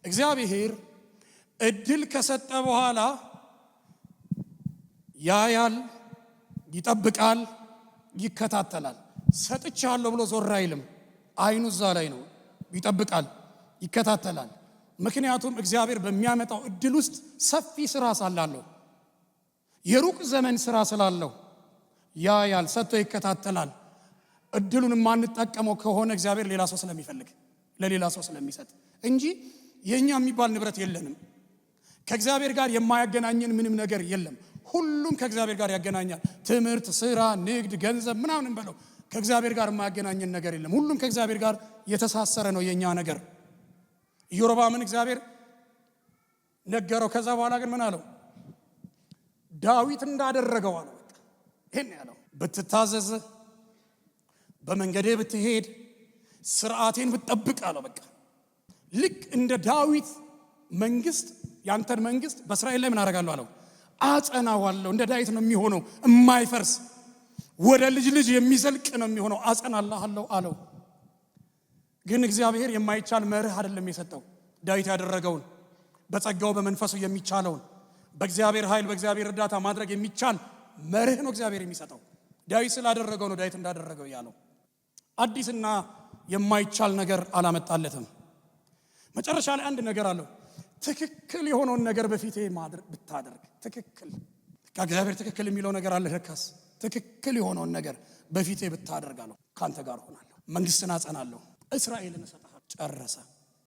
እግዚአብሔር እድል ከሰጠ በኋላ ያያል፣ ይጠብቃል፣ ይከታተላል። ሰጥቻለሁ ብሎ ዞር አይልም። አይኑ እዛ ላይ ነው። ይጠብቃል፣ ይከታተላል። ምክንያቱም እግዚአብሔር በሚያመጣው እድል ውስጥ ሰፊ ስራ ስላለው፣ የሩቅ ዘመን ስራ ስላለው ያያል፣ ሰጥቶ ይከታተላል። እድሉን የማንጠቀመው ከሆነ እግዚአብሔር ሌላ ሰው ስለሚፈልግ ለሌላ ሰው ስለሚሰጥ እንጂ የኛ የሚባል ንብረት የለንም። ከእግዚአብሔር ጋር የማያገናኘን ምንም ነገር የለም። ሁሉም ከእግዚአብሔር ጋር ያገናኛል። ትምህርት፣ ስራ፣ ንግድ፣ ገንዘብ ምናምን በለው ከእግዚአብሔር ጋር የማያገናኘን ነገር የለም። ሁሉም ከእግዚአብሔር ጋር የተሳሰረ ነው የኛ ነገር። ኢዮርብዓምን እግዚአብሔር ነገረው። ከዛ በኋላ ግን ምን አለው? ዳዊት እንዳደረገው አለው። ይሄን ያለው ብትታዘዝ፣ በመንገዴ ብትሄድ፣ ስርዓቴን ብትጠብቅ አለው። በቃ ልክ እንደ ዳዊት መንግስት ያንተን መንግስት በእስራኤል ላይ ምን አደርጋለሁ አለው? አጸናዋለሁ። እንደ ዳዊት ነው የሚሆነው፣ የማይፈርስ ወደ ልጅ ልጅ የሚዘልቅ ነው የሚሆነው። አጸናልሃለሁ አለው። ግን እግዚአብሔር የማይቻል መርህ አይደለም የሰጠው። ዳዊት ያደረገውን በጸጋው በመንፈሱ የሚቻለውን በእግዚአብሔር ኃይል በእግዚአብሔር እርዳታ ማድረግ የሚቻል መርህ ነው እግዚአብሔር የሚሰጠው። ዳዊት ስላደረገው ነው ዳዊት እንዳደረገው ያለው። አዲስና የማይቻል ነገር አላመጣለትም። መጨረሻ ላይ አንድ ነገር አለው። ትክክል የሆነውን ነገር በፊቴ ማድረግ ብታደርግ፣ ትክክል ከእግዚአብሔር ትክክል የሚለው ነገር አለ። ለካስ ትክክል የሆነውን ነገር በፊቴ ብታደርግ አለው ካንተ ጋር ሆናለሁ፣ መንግስትን አጸናለሁ፣ እስራኤልን እሰጥሃለሁ። ጨረሰ።